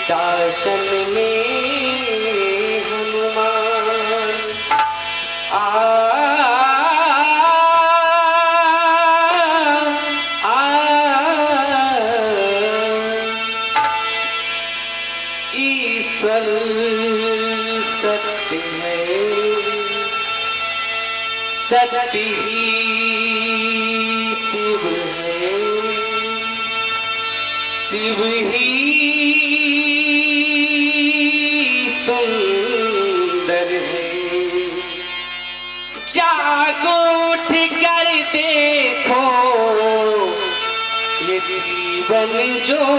शासन में हनुमान ईश्वर सत्य है, सत्य ही शिव है, शिव ही सुंदर है। जागो उठ कर देखो ये जीवन ज्योति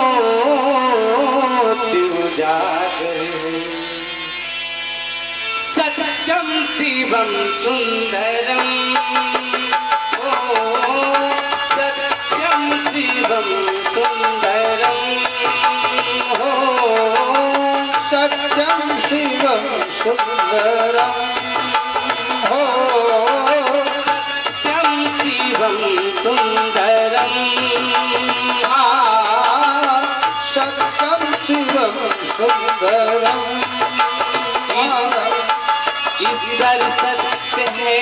उजागर है। सत्यम शिवम सुंदरम, ओ सत्यम शिवम सुंदरम। सत्यम शिवम सुंदरम हो सत्यम शिवम सुंदरम सत्यम शिवम सुंदरम ईश्वर सत्य है,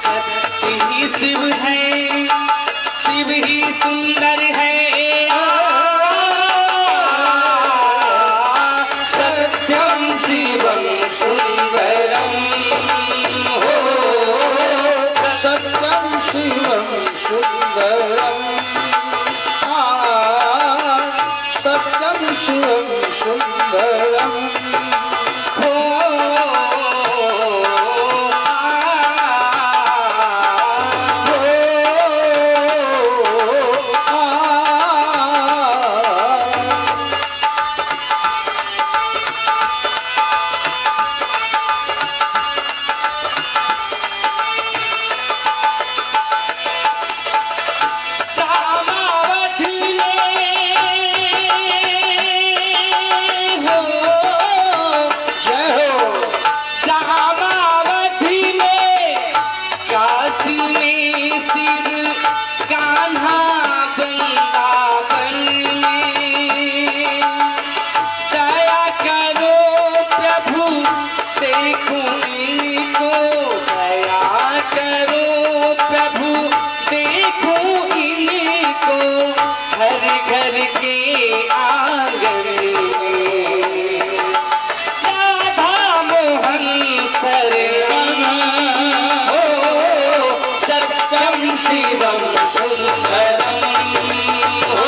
सत्य ही शिव है, शिव ही सुंदर है। सत्यम शिवम सुंदरम हो सत्यम शिवम सुंदरम सत्यम शिवम सुंदरम हो घर के आंगन में राधा मोहन शरण हो सत्यम शिवम सुंदरम हो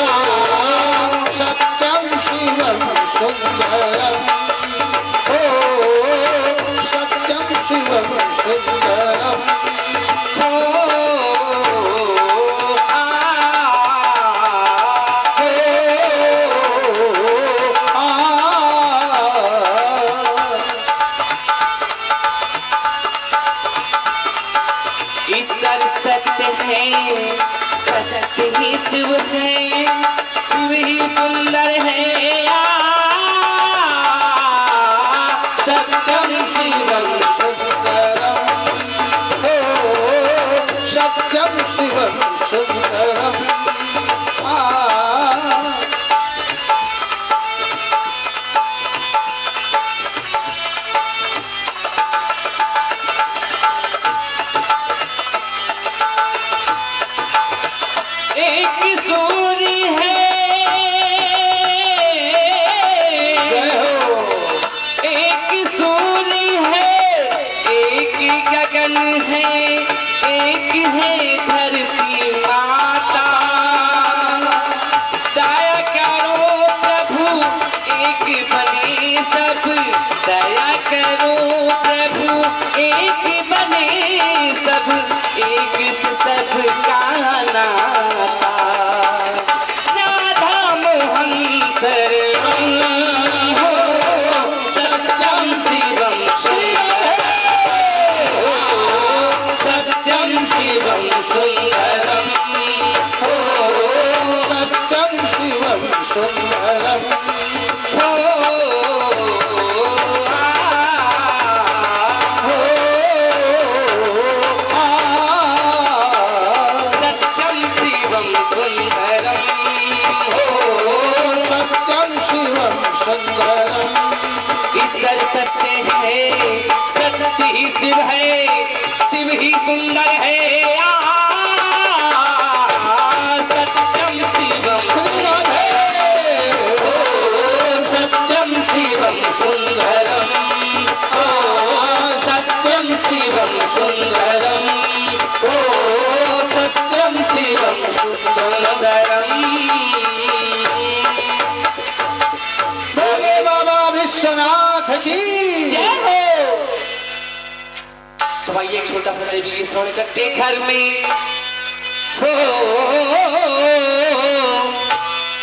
सत्यम शिवम सुंदरम हो सत्यम शिवम सुंदरम हो ईश्वर सत्य है, सत्य ही शिव है, शिव ही सुंदर है। सत्यम शिवम सुंदरम हो सत्यम शिवम सुंदरम एक सूर्य है, एक सूर्य है, एक गगन है, एक है धरती माता। दया करो प्रभु एक बने सब, दया करो प्रभु एक बने सब, एक से सब का नाता। राधा मोहन शरण हो सत्यम शिवम सुंदरम हो सत्यम शिवम सुंदरम हो सत्यम शिवम सुंदरम हो ईश्वर सत्य है, सत्य ही शिव है, शिव ही सुंदर है। सत्यम शिवम सत्यम शिवम सुंदरम हो सत्यम शिवम सुंदरम हो सत्यम शिवम सुंदरम। विश्वनाथ की तो भाई एक छोटा सा देवी की श्रवण करते घर में हो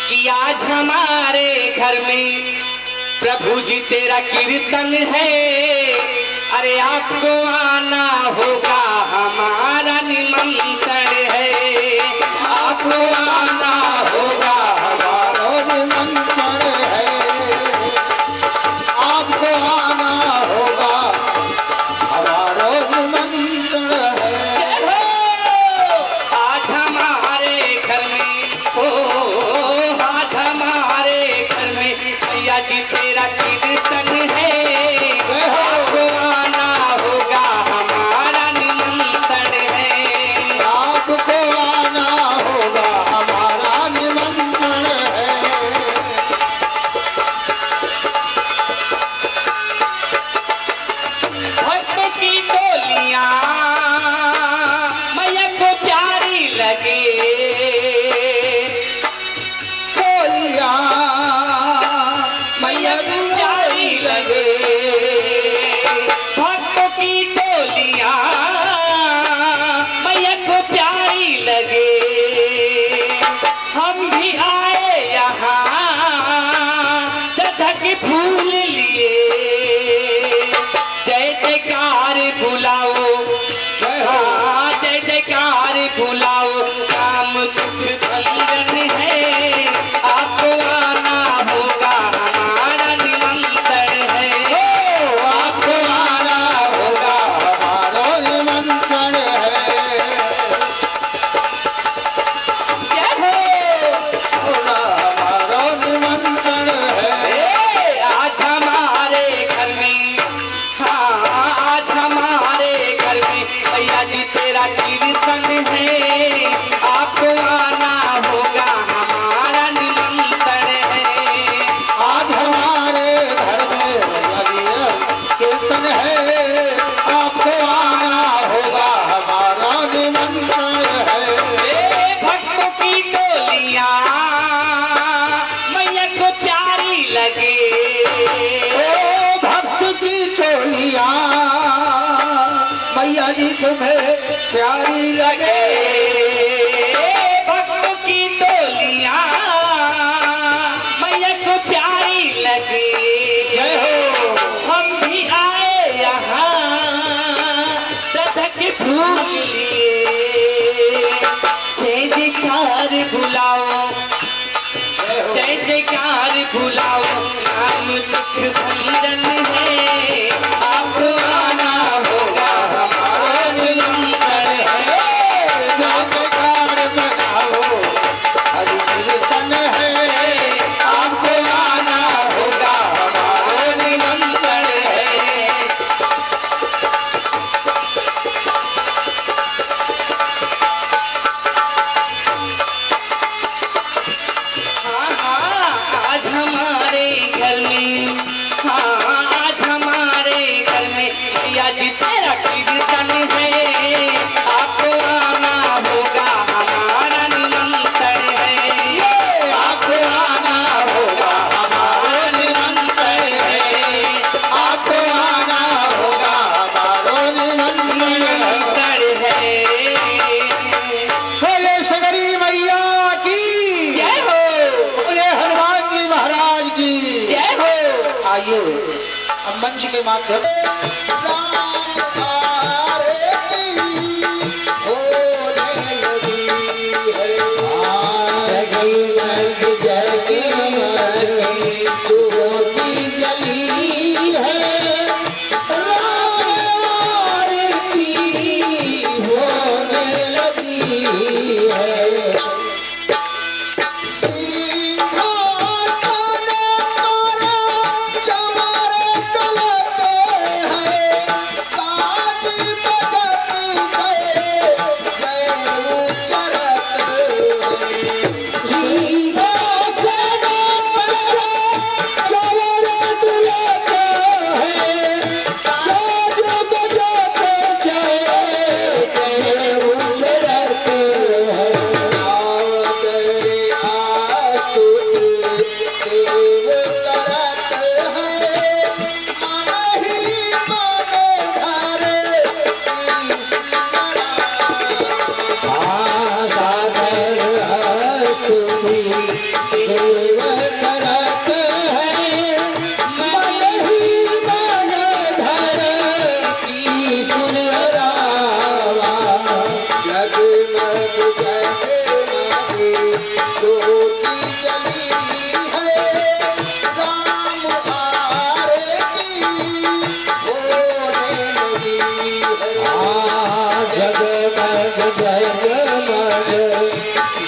कि आज हमारे घर में प्रभु जी तेरा कीर्तन है। अरे आपको आना होगा, हमारा निमंत्रण है। आपको आना होगा, हमारा निमंत्रण है। भैया जी तेरा कीर्तन है, आपको आना होगा हमारा निमंत्रण है। आपको आना होगा हमारा निमंत्रण है। भक्तों की टोलियां मैया को प्यारी लगे, टोलियां मैया को प्यारी लगे। भक्तों की टोलियां मैया को प्यारी लगे। हम भी आए यहाँ श्रद्धा के फूल लिए, जय जयकार बुलाओ, हाँ जय जयकार बुलाओ, काम दुख भंजन है, आपको आना होगा हमारा निमंत्रण है। आपको आना होगा हमारा निमंत्रण है। जय हो। होगा हमारा निमंत्रण है। आज हमारे घर में, हाँ आज हमारे घर में भैया जी तेरा कीर्तन है, आपको आना होगा हमारा निमंत्रण है। आज हमारे घर में कीर्तन है, आपको आना होगा हमारा निमंत्रण है। भक्तों की टोलियां मैया को प्यारी लगे, ओ भक्त की टोलियां मैया जी तुम्हें प्यारी लगे। भक्तों की टोलियां मैया को प्यारी लगे। जय हो। हम भी आए यहाँ श्रद्धा के फूल लिए, जय जयकार बुलाओ, जय जयकार बुलाओ, नाम दुख भंजन है, आपको आना होगा हमारा निमंत्रण है। जय जयकार मनाओ, हरि कीर्तन है, आपको आना होगा हमारा निमंत्रण है। हाँ हाँ आज हमारे घर में, हाँ आज हमारे घर में भैया जी तेरा कीर्तन है, आपको आना होगा हमारा निमंत्रण है। आपको आना होगा हमारा निमंत्रण है, आपको आना होगा हमारा निमंत्रण है। बोले सगरी मैया की जय हो, बोले हनुमान जी महाराज की जय हो। आइए हम मंच के माध्यम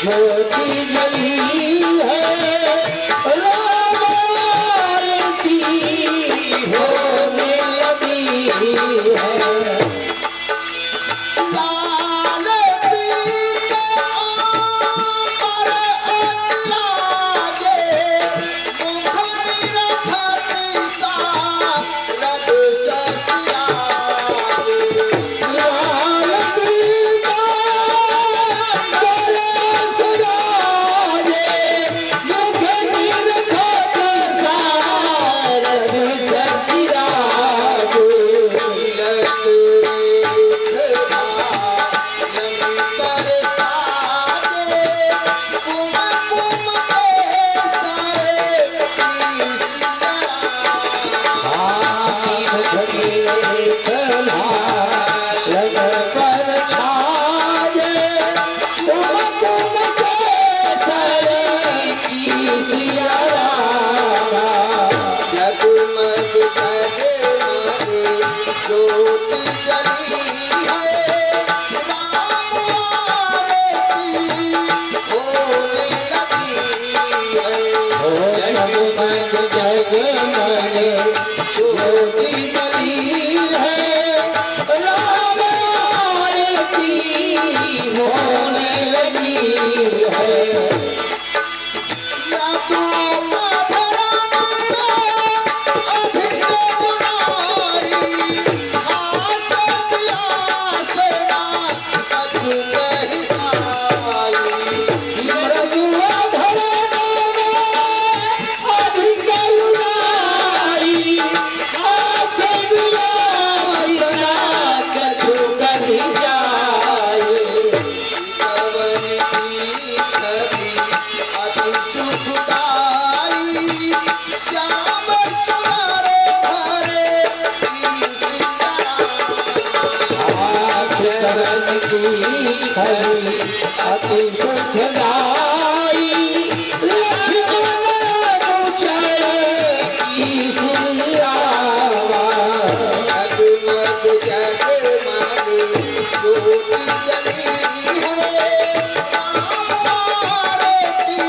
ज्योति जली है अति सुखदाई लक्ष्मण की सियावा जगमग जगमग ज्योति जली है आरती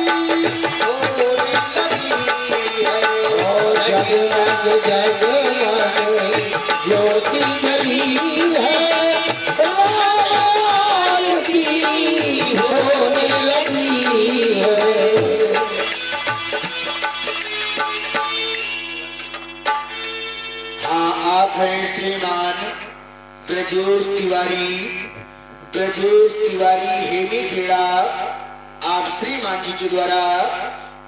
होने लगी है जगमग जगमग ज्योति जली है आरती होने लगी है। हाँ आप हैं श्रीमान ब्रजेश तिवारी हेमी खेड़ा। आप श्रीमान जी के द्वारा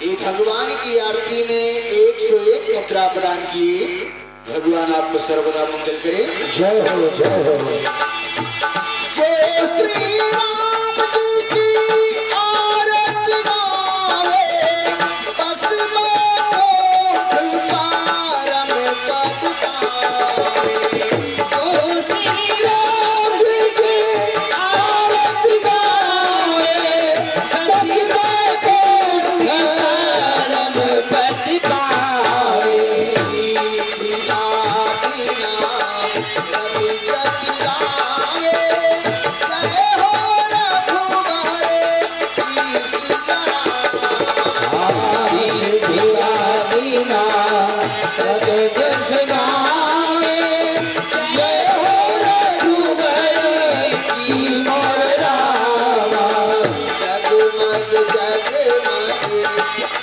एक भगवान की आरती में 101 मुद्रा प्रदान किए। भगवान आपको सर्वदा मंगल करे। जय हो जय हो। जय श्री राम जी की आरती गावे बस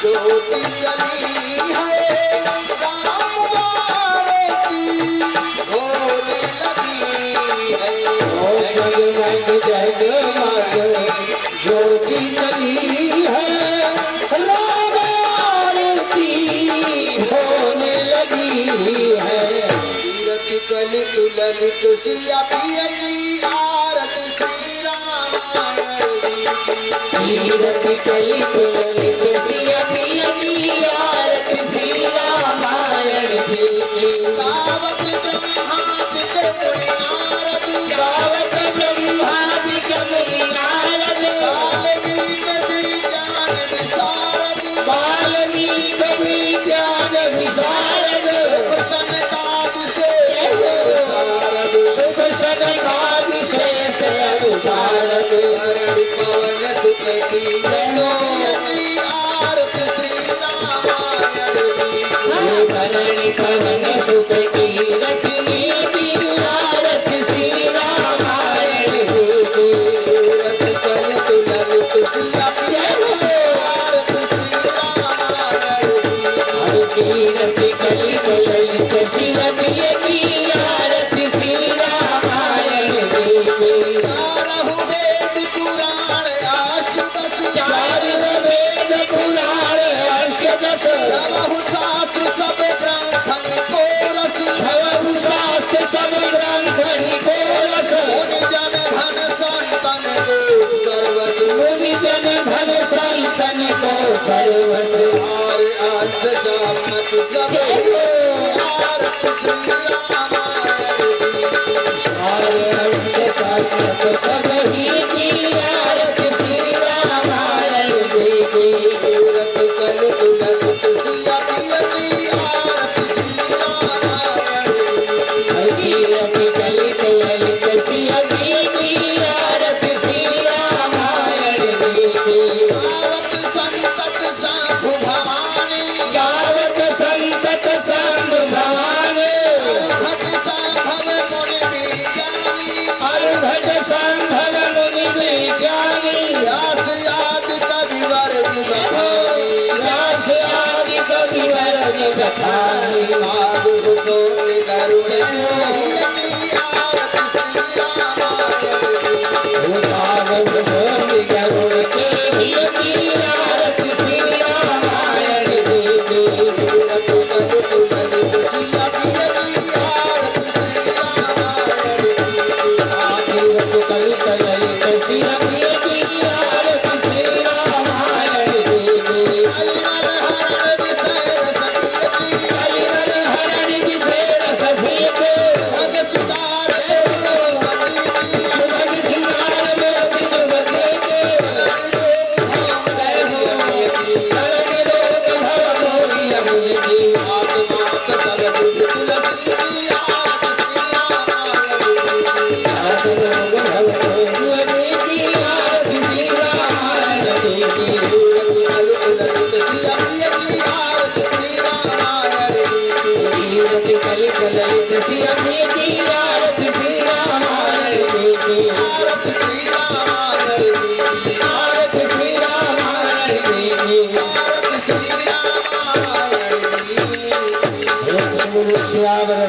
ज्योति जली है राम आरती होने लगी है। जगमग जगमग ज्योति जली है राम आरती होने लगी है। तीरथ कलित ललित सिया पिया की आरती श्री रामायण तीरथ कलित ललित सिया पिया की आरती श्री रामायण की। गावत ब्रह्मादिक मुनि नारद गावत ब्रह्मादिक मुनि नारद वाल्मीकि ज्ञान विशारद वाल्मीकि ज्ञान विशारद सनकादि से सुख सनकादि से अनुसारद पवन सुत की आरती श्री रामायण भरणी पवन सुत की रखनी की आरती श्री रामायण तीरथ कलित ललित सिया आरती श्री रामायण तीरथ कलित ललित सिया पिया की आरती श्री रामायण चारहु वेद पुराण अष्टदश चार वेद पुराण अष्टदश नवहु शास्त्र सब ग्रंथन को रस छवहु शास्त्र सब ग्रंथ निकोलस मुनि जन धन संतन को सर्वस मुनि जन धन संतन को सर्वस और आज सामत सब आरती श्री रामायण सब ही की आरती श्री रामायण देवी तीरथ कलित ललित सिया पिया की आरती श्री रामायण तीरथ कलित माधुर सोने करुण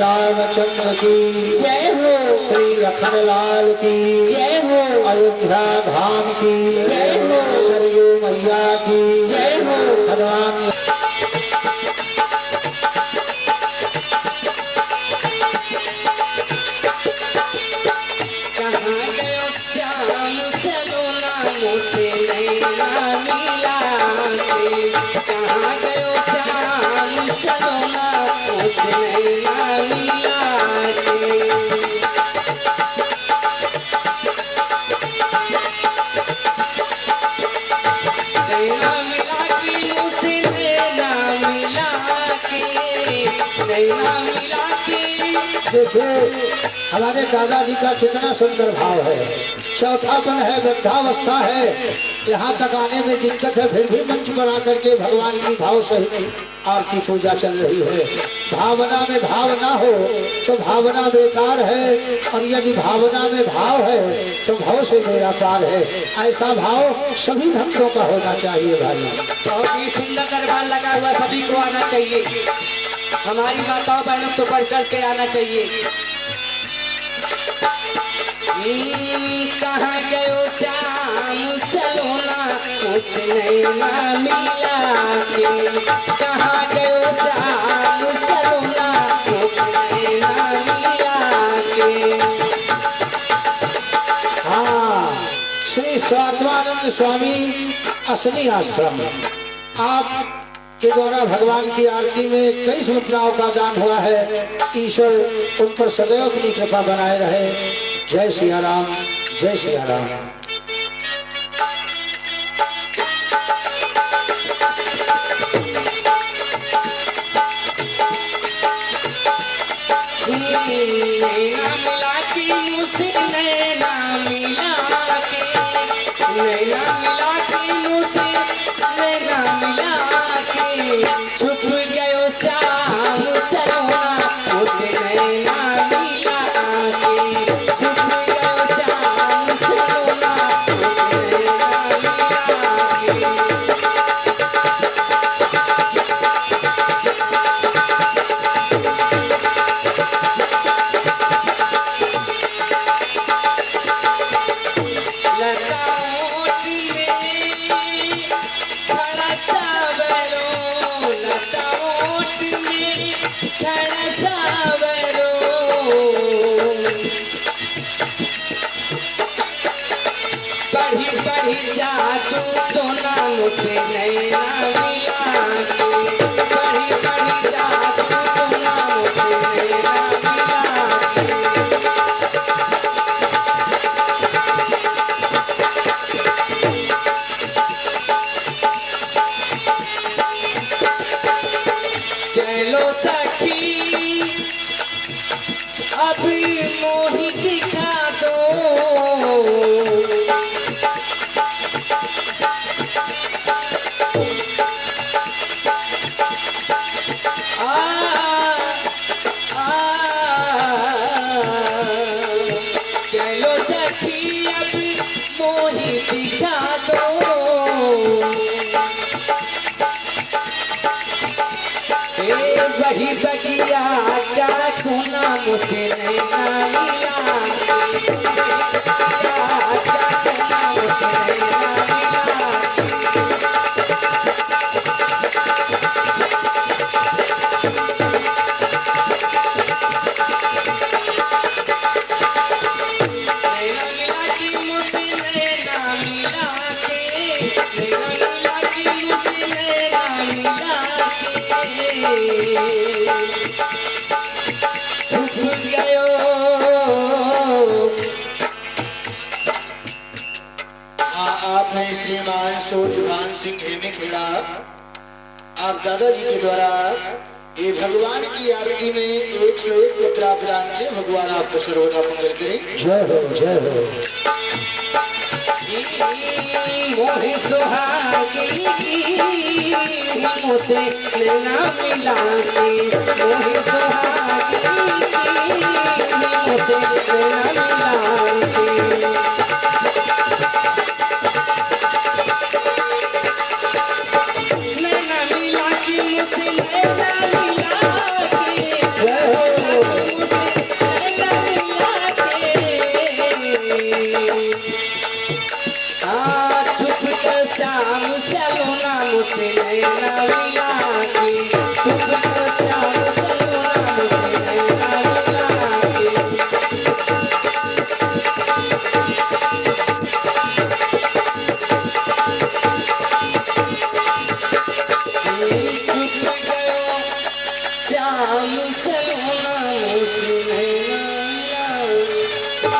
रामचंद्र की जय हो। श्री लखनलाल की जय हो। अयोध्या धाम की जय हो। सरयू मैया की जय हो। भगवान मुझे नैना मिला के कहाँ गयो श्याम सलोना मुझे नैना मिला के नैना मिला के मुझे नैना मिला के नैना मिला के। देखो हमारे दादाजी का कितना सुंदर भाव है। चौथापन है, वृद्धावस्था है, यहाँ तक आने में दिक्कत है, फिर भी मंच पर आकर के भगवान की भाव सहित आरती पूजा चल रही है। भावना में भाव ना हो तो भावना बेकार है, और यदि भावना में भाव है तो भाव से मेरा पार है। ऐसा भाव सभी भक्तों का होना चाहिए भाई। बहुत ही सुंदर दरबार लगा हुआ, सभी को आना चाहिए। हमारी माताओं बहनों को बढ़ चढ़ के आना चाहिए। कहाँ गयो श्याम सलोना मुझे नैना मिला के कहाँ गयो श्याम सलोना मुझे नैना मिला के। हाँ, श्री स्वात्मानंद स्वामी असली आश्रम आप के द्वारा भगवान की आरती में 23 मुद्राओं का दान हुआ है। ईश्वर उन पर सदैव अपनी कृपा बनाए रहे। जय सिया राम, जय सिया राम। नैना मिला के मुझसे नैना मिला के नैना मिला के मुझसे नैना मिला के छुप गयो श्याम सलोना मुझे नैना मिला के छुप गयो श्याम सलोना मुझे नैना मिला के। पढ़ी पढ़ी जादू तो ना मुझे नैना मिला के पढ़ी पढ़ी जादू तो ना मुझे नैना मिला के। चलो सखी अभी मोही दिखा दो चलो सखी अब मोही दिखा दो हे वही बगिया क्या खूना मुझे नैना मिला के, क्या खूना मुझे नैना मिला आप हैं श्रीमान सूर्यभान सिंह हेमे खेड़ा। आप दादाजी के द्वारा ये भगवान की आरती में 101 मुद्रा प्रदान किए। भगवान आपको सर्वदा मंगल करें। जय हो जय हो। मोहे सुहागी मुझे नैना मिला के, मोहे सुहागी मुझे नैना मिला के। नैना मिला के मुझे नैना मिला के, मुझे नैना मिला के। छुप कर श्याम चलो ना मुझे नैना मिला के, छुप कर श्याम चलो ना मुझे नैना मिला के। छुप गयो श्याम चलो ना मुझे नैना मिला।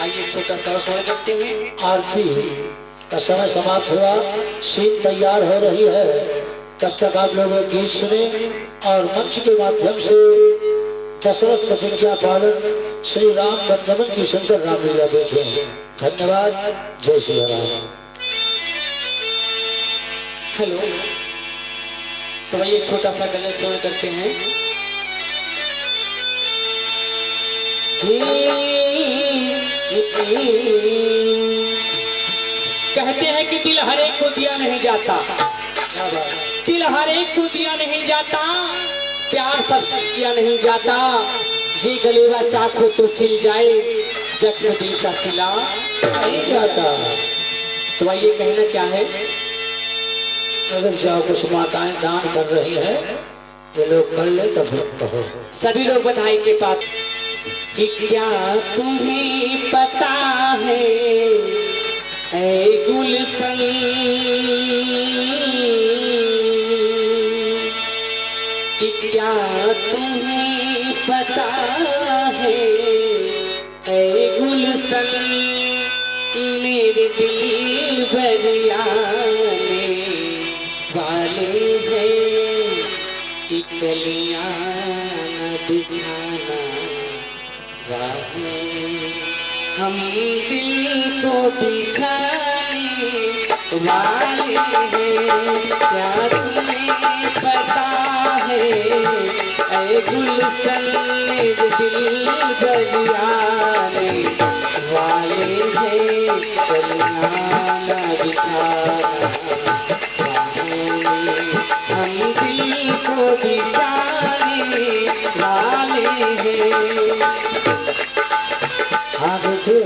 आइए छोटा सा स्वर करते हैं। आरती का समय समाप्त हुआ, सीन तैयार हो रही है। तब तक आप लोग गीत सुने और मंच के माध्यम से दशरथ प्रतिज्ञा पालन श्री राम बंधवन की सुंदर रामलीला देखें। धन्यवाद। जय श्री राम। हेलो, तो वही एक छोटा सा गजल स्वर करते हैं। कहते हैं कि दिल हर एक को दिया नहीं जाता, दिल हर एक को दिया नहीं जाता, प्यार सबसे किया नहीं जाता। जी गलेवा चाको तो सिल जाए, जख्म दिल का सिला नहीं जाता। तो वही ये कहना क्या है? अगर चाहो कुछ माताएं दान कर रही है, ये लोग कर ले तब कहो। सभी लोग बधाई के पात्र। कि क्या तुम्हें पता है ऐ गुलशन, कि क्या तुम्हें पता है ऐ गुलशन, मेरे दिल बरियाने वाले हैं कि कलियां न बिछाना हम दिल को बिछाने वाले हैं। क्या तुम्हें पता है ऐ गुलशन, मेरे दिल बरियाने वाले हैं, कलियां न बिछाना हम दिल को बिछाने वाले हैं। हाँ देखिए,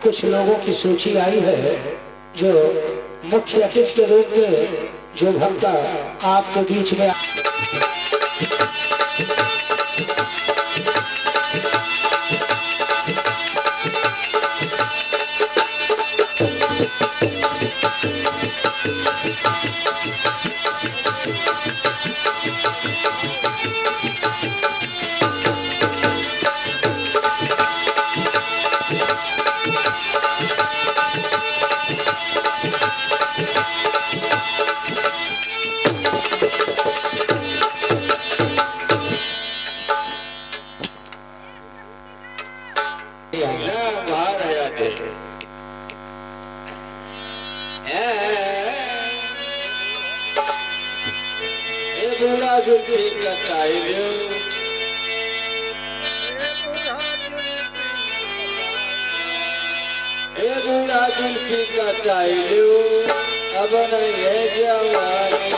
कुछ लोगों की सूची आई है जो मुख्य अतिथि के रूप में जो भक्त आपके बीच में अब नहीं है जवानी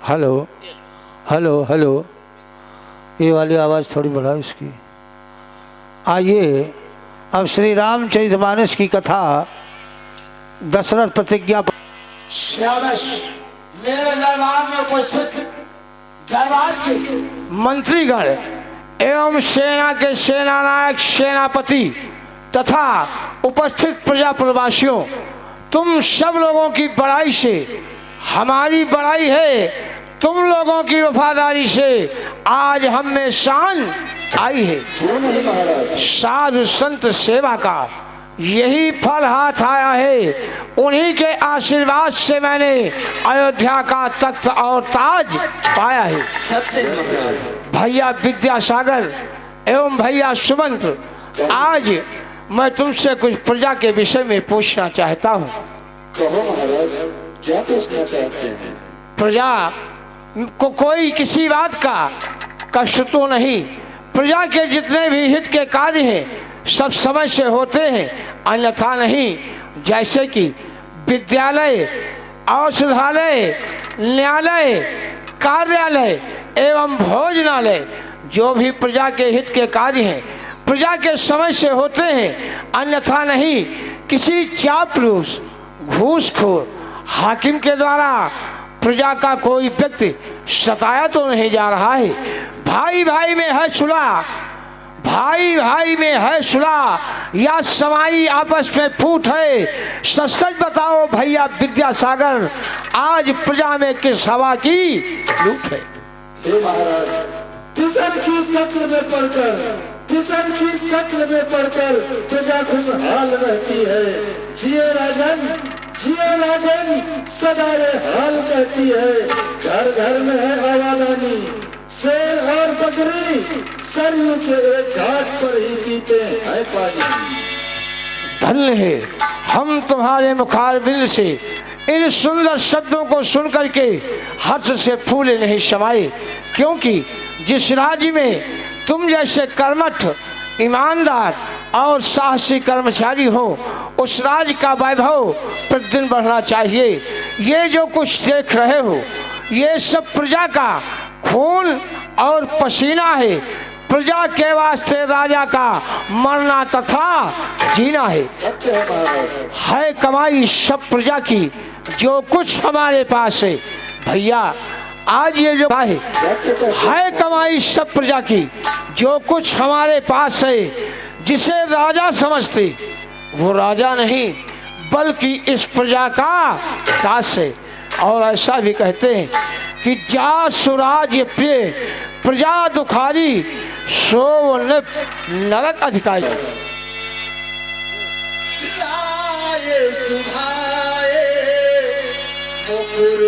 हेलो हेलो हेलो, ये वाली आवाज़ थोड़ी बढ़ाओ इसकी। आइए अब श्री रामचरितमानस की कथा दशरथ प्रतिज्ञा। मेरे दरबार में उपस्थित दरबार के मंत्रीगण एवं सेना के सेनानायक सेनापति तथा उपस्थित प्रजा प्रवासियों, तुम सब लोगों की बड़ाई से हमारी बड़ाई है, तुम लोगों की वफादारी से आज हम में शान आई है। साधु संत सेवा का यही फल हाथ आया है। उन्हीं के आशीर्वाद से मैंने अयोध्या का तख्त और ताज पाया है। भैया विद्यासागर एवं भैया सुमंत्र, आज मैं तुमसे कुछ प्रजा के विषय में पूछना चाहता हूँ। कहो महाराज, क्या पूछना चाहते हैं? प्रजा को कोई किसी बात का कष्ट तो नहीं। प्रजा के जितने भी हित के कार्य हैं सब समय से होते हैं, अन्यथा नहीं। जैसे कि विद्यालय, औषधालय, न्यायालय, कार्यालय एवं भोजनालय, जो भी प्रजा के हित के कार्य हैं प्रजा के समय से होते हैं, अन्यथा नहीं। किसी चापलूस, घूसखोर हाकिम के द्वारा प्रजा का कोई व्यक्ति सताया तो नहीं जा रहा है। भाई भाई में है सुलह, भाई भाई में है सुलह, या समाई आपस में फूट है। सच सच बताओ भैया विद्यासागर, आज प्रजा में किस हवा की लूट है? हे महाराज, किसान की शक्ल में पढ़कर, किसान की शक्ल में पढ़कर प्रजा खुशहाल रहती है। जिये राजन, जिये राजन, सदा ये हाल कहती है। घर घर में है आवादानी, शेर और बकरी सरयू के एक घाट पर ही पीते हैं पानी। धन्य है हम तुम्हारे मुखारबिंद से इन सुंदर शब्दों को सुनकर के हर्ष से फूले नहीं समाये, क्योंकि जिस राज्य में तुम जैसे कर्मठ, ईमानदार और साहसी कर्मचारी हो, उस राज का वैभव प्रतिदिन बढ़ना चाहिए। ये जो कुछ देख रहे हो ये सब प्रजा का खून और पसीना है। प्रजा के वास्ते राजा का मरना तथा जीना है। है कमाई सब प्रजा की जो कुछ हमारे पास है। भैया आज ये जो है कमाई सब प्रजा की जो कुछ हमारे पास है, जिसे राजा समझते वो राजा नहीं बल्कि इस प्रजा का दास है। और ऐसा भी कहते हैं कि जा सुराज्य प्रिय प्रजा दुखारी सो नरक अधिकारी। लाए सुभाए मुकुर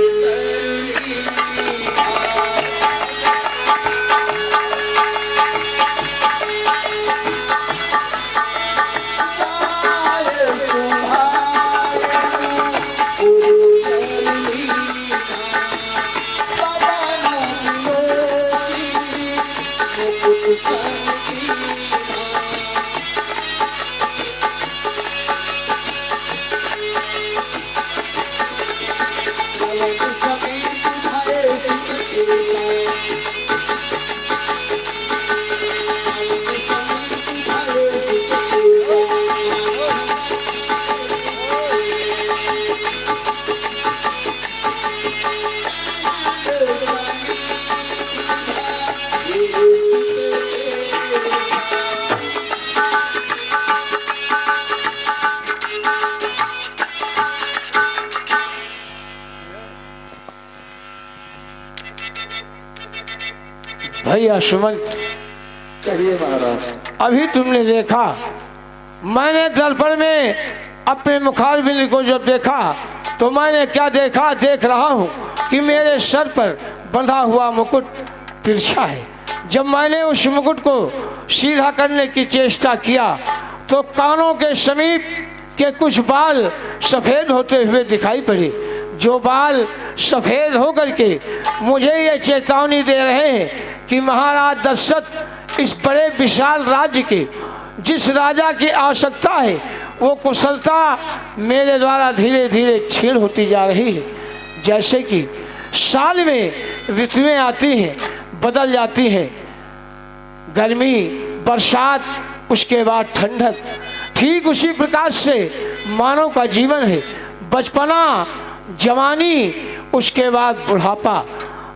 भैया सुमंत, कहिए महाराज। अभी तुमने देखा मैंने दर्पण में अपने मुखारबिंद को जब देखा तो मैंने क्या देखा, देख रहा हूँ कि मेरे सर पर बंधा हुआ मुकुट तिरछा है। जब मैंने उस मुकुट को सीधा करने की चेष्टा किया तो कानों के समीप के कुछ बाल सफेद होते हुए दिखाई पड़े, जो बाल सफेद होकर के मुझे ये चेतावनी दे रहे हैं कि महाराज दशरथ इस बड़े विशाल राज्य के जिस राजा की आवश्यकता है वो कुशलता मेरे द्वारा धीरे धीरे छीन होती जा रही है। जैसे कि साल में ऋतुएं आती हैं, बदल जाती हैं, गर्मी, बरसात, उसके बाद ठंडक, ठीक उसी प्रकार से मानव का जीवन है। बचपना, जवानी, उसके बाद बुढ़ापा।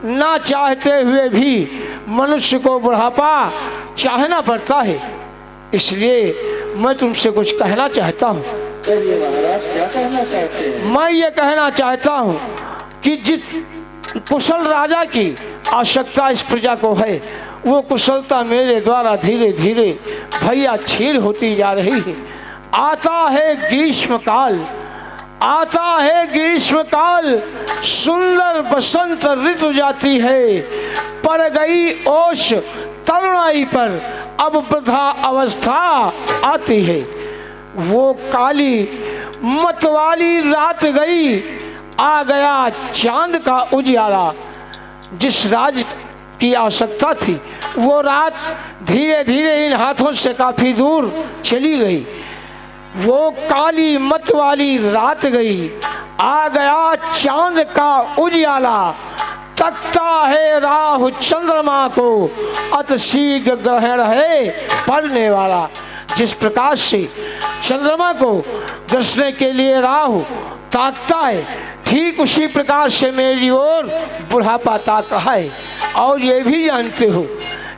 ना चाहते हुए भी मनुष्य को बुढ़ापा चाहना पड़ता है। इसलिए मैं तुमसे कुछ कहना चाहता हूँ। कहिए महाराज, क्या कहना चाहते हैं? मैं ये कहना चाहता हूँ कि जिस कुशल राजा की आवश्यकता इस प्रजा को है वो कुशलता मेरे द्वारा धीरे धीरे भैया छीन होती जा रही है। आता है ग्रीष्म काल, आता है ग्रीष्म काल, सुंदर बसंत ऋतु जाती है, पड़ गई ओश तरुणाई पर, अब वृद्धा अवस्था आती है। वो काली मतवाली रात गई, आ गया चांद का उजियारा। जिस राज की आवश्यकता थी वो रात धीरे धीरे इन हाथों से काफी दूर चली गई। वो काली मत वाली रात गई, आ गया चांद का उजियाला, तकता है राहु चंद्रमा को, अतिशीघ्र ग्रहण है पड़ने वाला। जिस प्रकार से चंद्रमा को दर्शने के लिए राहु ताकता है, ठीक उसी प्रकार से मेरी ओर बुढ़ापा ताक रहा है। और ये भी जानते हो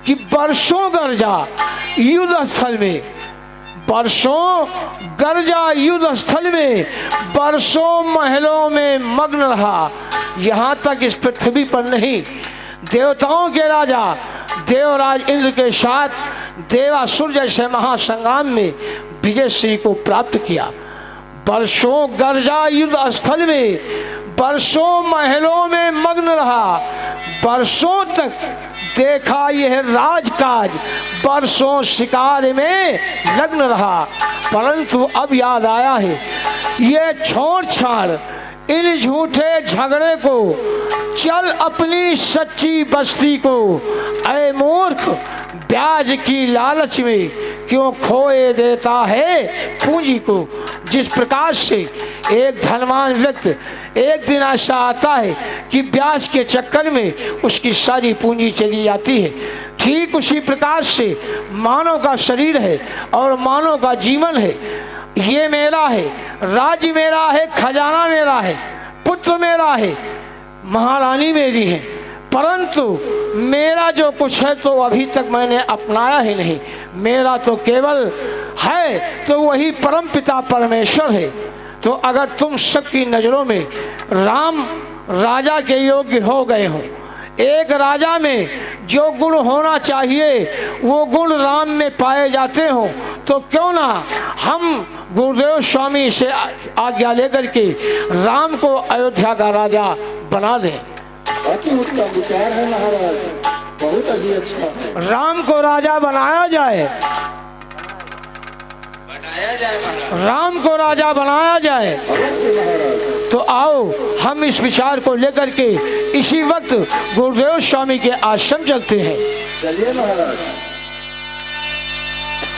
कि वर्षों गर्जा युद्ध स्थल में, वर्षों गर्जा युद्ध स्थल में, वर्षों महलों में मग्न रहा। यहाँ तक इस पृथ्वी पर नहीं, देवताओं के राजा देवराज इंद्र के साथ देवासुर जैसे महासंग्राम में विजय श्री को प्राप्त किया। वर्षों गर्जा युद्ध स्थल में, वर्षों महलों में मग्न रहा, वर्षों तक देखा यह राजकाज, वर्षों शिकार में लग्न रहा। परंतु अब याद आया है ये छोड़ छाड़ इन झूठे झगड़े को, चल अपनी सच्ची बस्ती को। ऐ मूर्ख, ब्याज की लालच में क्यों खोए देता है पूंजी को। जिस प्रकार से एक धनवान व्यक्ति एक दिन ऐसा आता है कि ब्याज के चक्कर में उसकी सारी पूंजी चली जाती है, ठीक उसी प्रकार से मानव का शरीर है और मानव का जीवन है। ये मेरा है, राज्य मेरा है, खजाना मेरा है, पुत्र मेरा है, महारानी मेरी है, परंतु मेरा जो कुछ है तो अभी तक मैंने अपनाया ही नहीं। मेरा तो केवल है तो वही परम पिता परमेश्वर है। तो अगर तुम सबकी नज़रों में राम राजा के योग्य हो गए हो, एक राजा में जो गुण होना चाहिए वो गुण राम में पाए जाते हो, तो क्यों ना हम गुरुदेव स्वामी से आज्ञा लेकर के राम को अयोध्या का राजा बना दें। अति उत्तम विचार है महाराज, बहुत अभी अच्छा है। राम को राजा बनाया जाए, राम को राजा बनाया जाए। अवश्य महाराज। तो आओ हम इस विचार को लेकर के इसी वक्त गुरुदेव स्वामी के आश्रम चलते हैं। चलिए महाराज।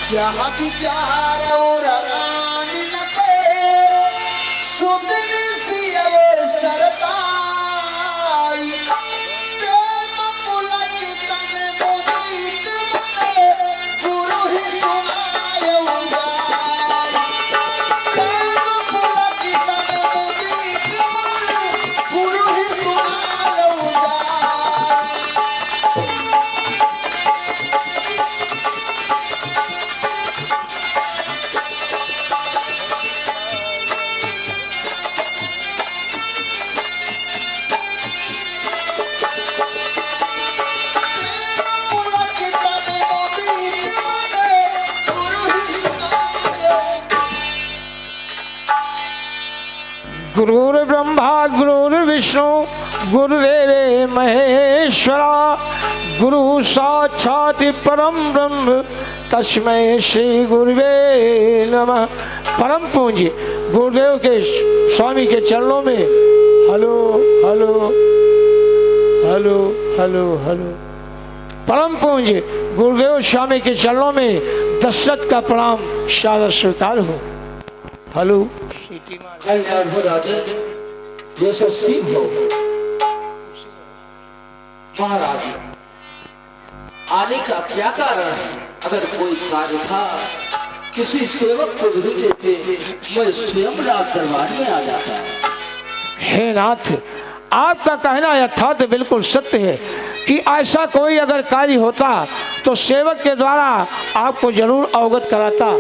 क्या विचार और आन न पे, सुदिन सी अवसर पाई, प्रेम पुलक तन मुदित मने, गुरु ही सुनाय उजाय। प्रेम पुलक तन मुदित मने, गुरु ही सुनाय उजाय। गुरुर्ब्रह्मा गुरुर्विष्णु गुरुदेव महेश्वरा, गुरु साक्षात् परम ब्रह्म तस्मै श्री गुरुवे नमः। परम पूज्य गुरुदेव के स्वामी के चरणों में hello hello hello hello hello. परम पूज्य गुरुदेव स्वामी के चरणों में दशरथ का प्रणाम सादर स्वीकार हो। हलो कल्याण हो राजन, यशस्वी हो महाराज। आने का क्या कारण है? अगर कोई कार्य था किसी सेवक को विधि देते, मैं स्वयं राज दरबार में आ जाता। हे नाथ, आपका कहना यथार्थ बिल्कुल सत्य है कि ऐसा कोई अगर कार्य होता तो सेवक के द्वारा आपको जरूर अवगत कराता,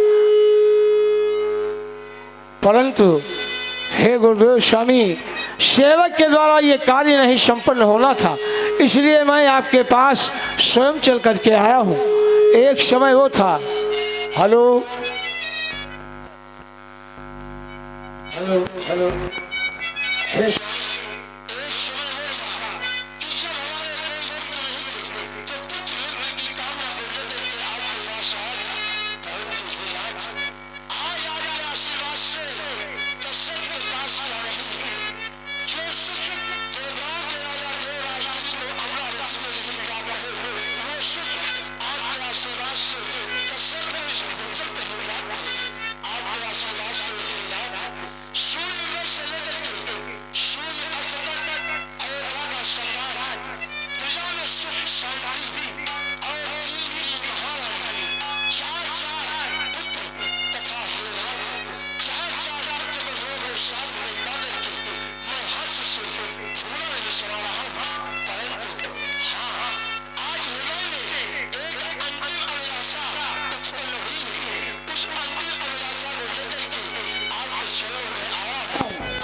परंतु हे गुरुदेव स्वामी, सेवक के द्वारा ये कार्य नहीं संपन्न होना था, इसलिए मैं आपके पास स्वयं चल करके आया हूँ। एक समय वो था। Hello hello hello.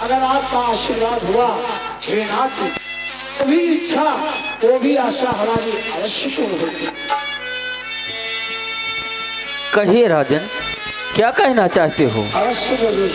अगर आपका आशीर्वाद हुआ हे नाथ, वो भी इच्छा वो भी आशा हमारी अवश्य पूर्ण होगी। कहिए राजन, क्या कहना चाहते हो? अवश्य बोलिए।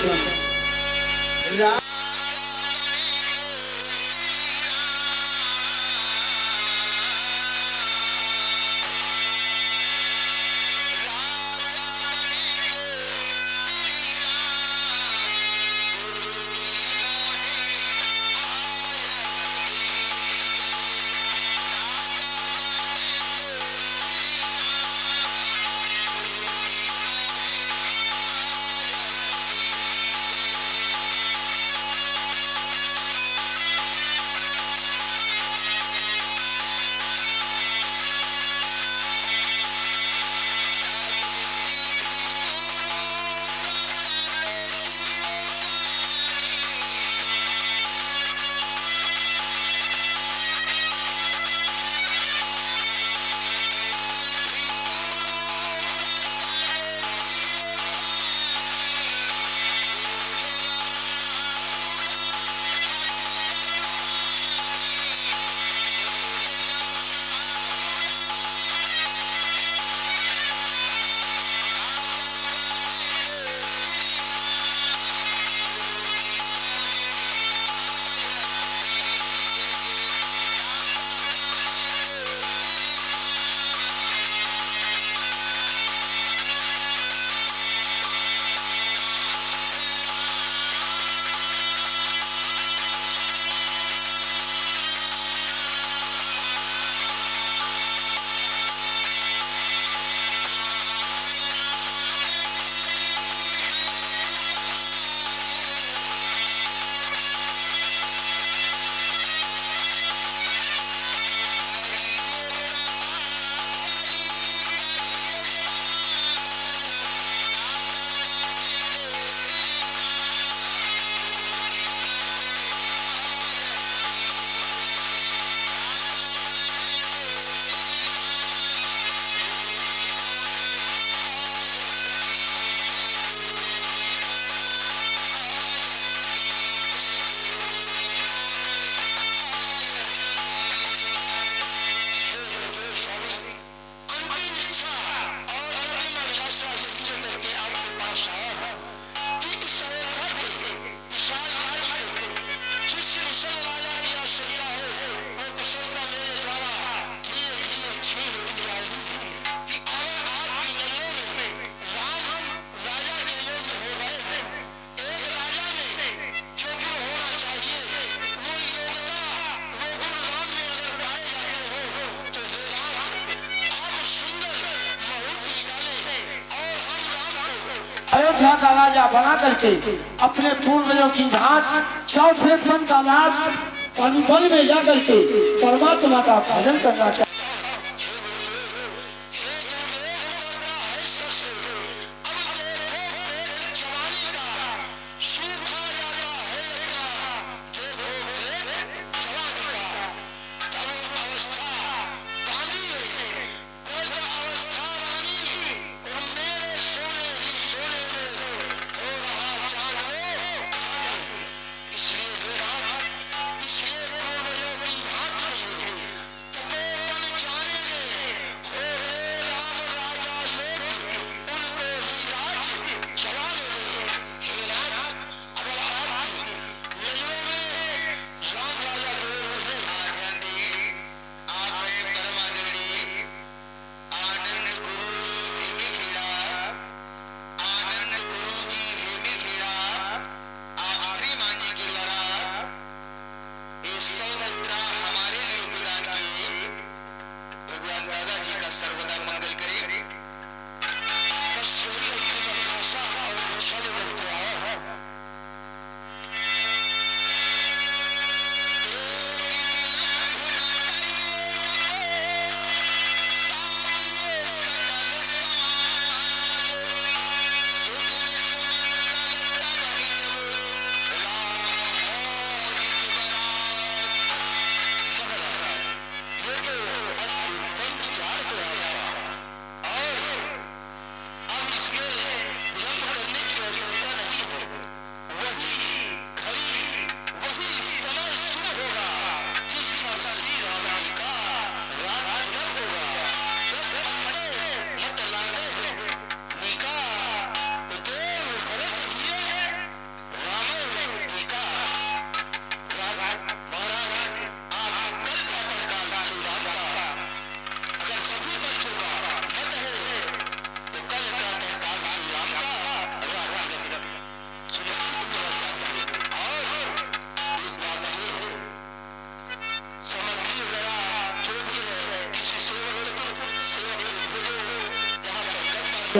माला बना करके अपने पूर्वजों की भांत चौथे पन का लाभ पानी बल में जा करके परमात्मा का भजन करना चाहिए।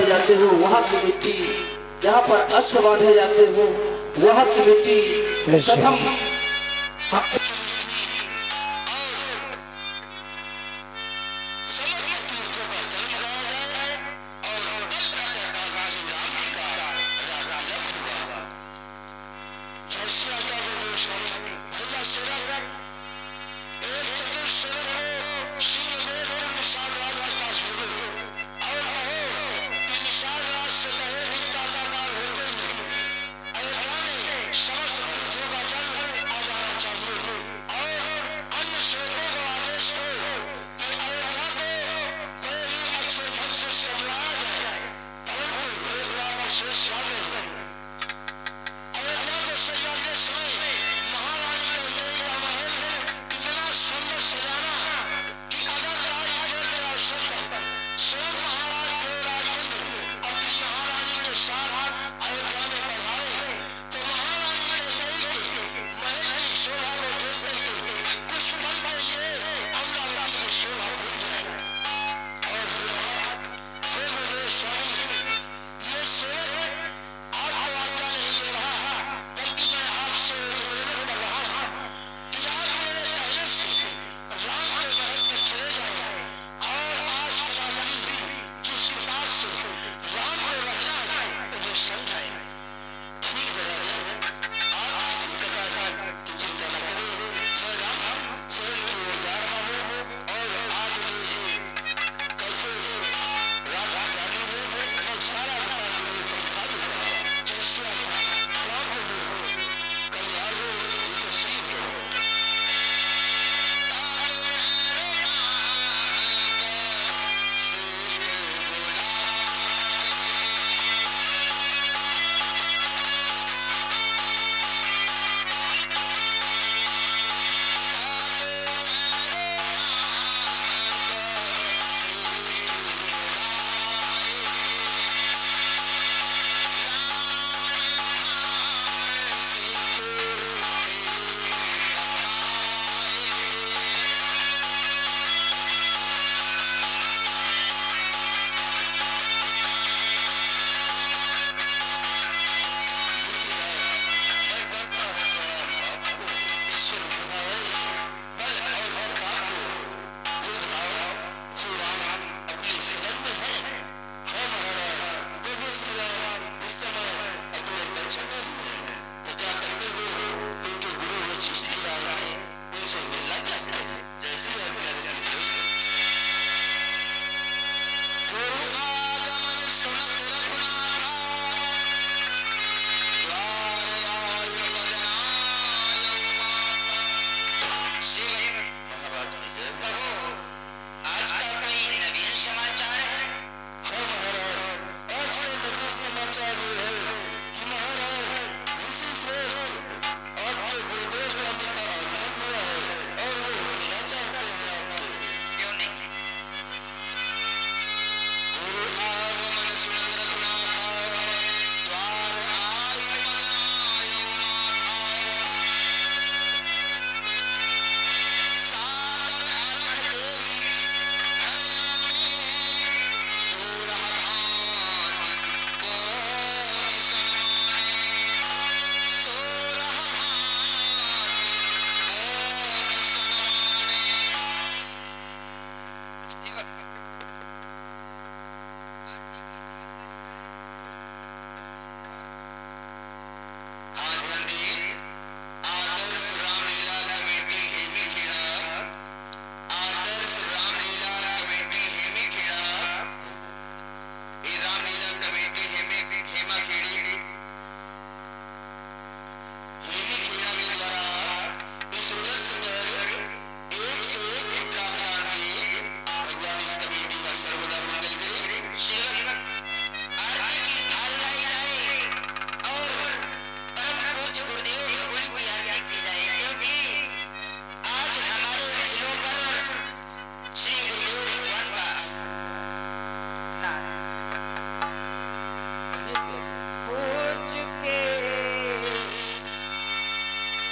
जाते हो वहाँ की मिट्टी, जहाँ पर अस्त्र बांधे जाते हो वहाँ की मिट्टी प्रथम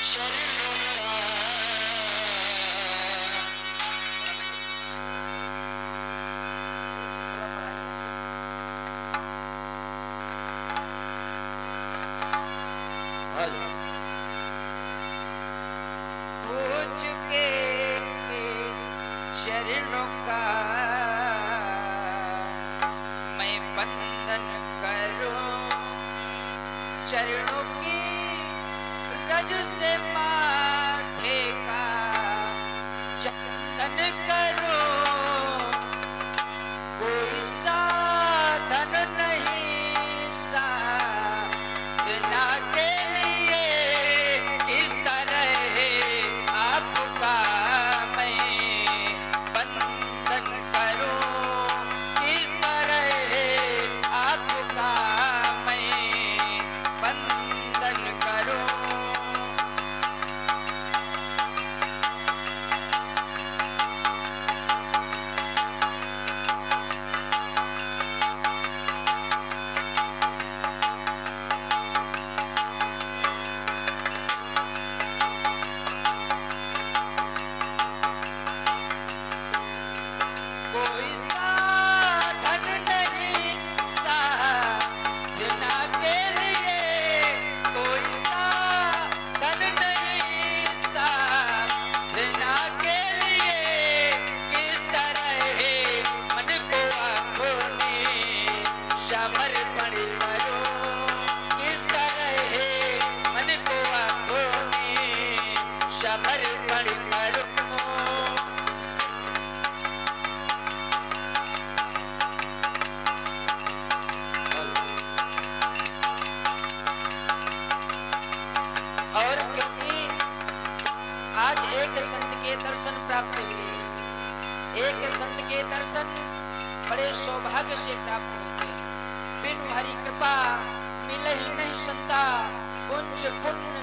शरणों का हो चुके चरणों का मैं बंधन करूं, चरणों की रज से माथे का चंदन करूं। कोई साधन नहीं साधना के लिए, किस तरह आपका मैं बंधन करूं, किस तरह आपका मैं बंधन करूं। कोई साधन नहीं साधना के लिए, कोई साधन नहीं साधना के लिए, किस तरह मन को अपने समर्पण करूं, किस तरह मन को अपने समर्पण करूं। और क्योंकि आज एक संत के दर्शन प्राप्त हुए, एक संत के दर्शन बड़े सौभाग्य से प्राप्त होते, बिनु हरि कृपा मिले ही नहीं संता, कुंज पुण्य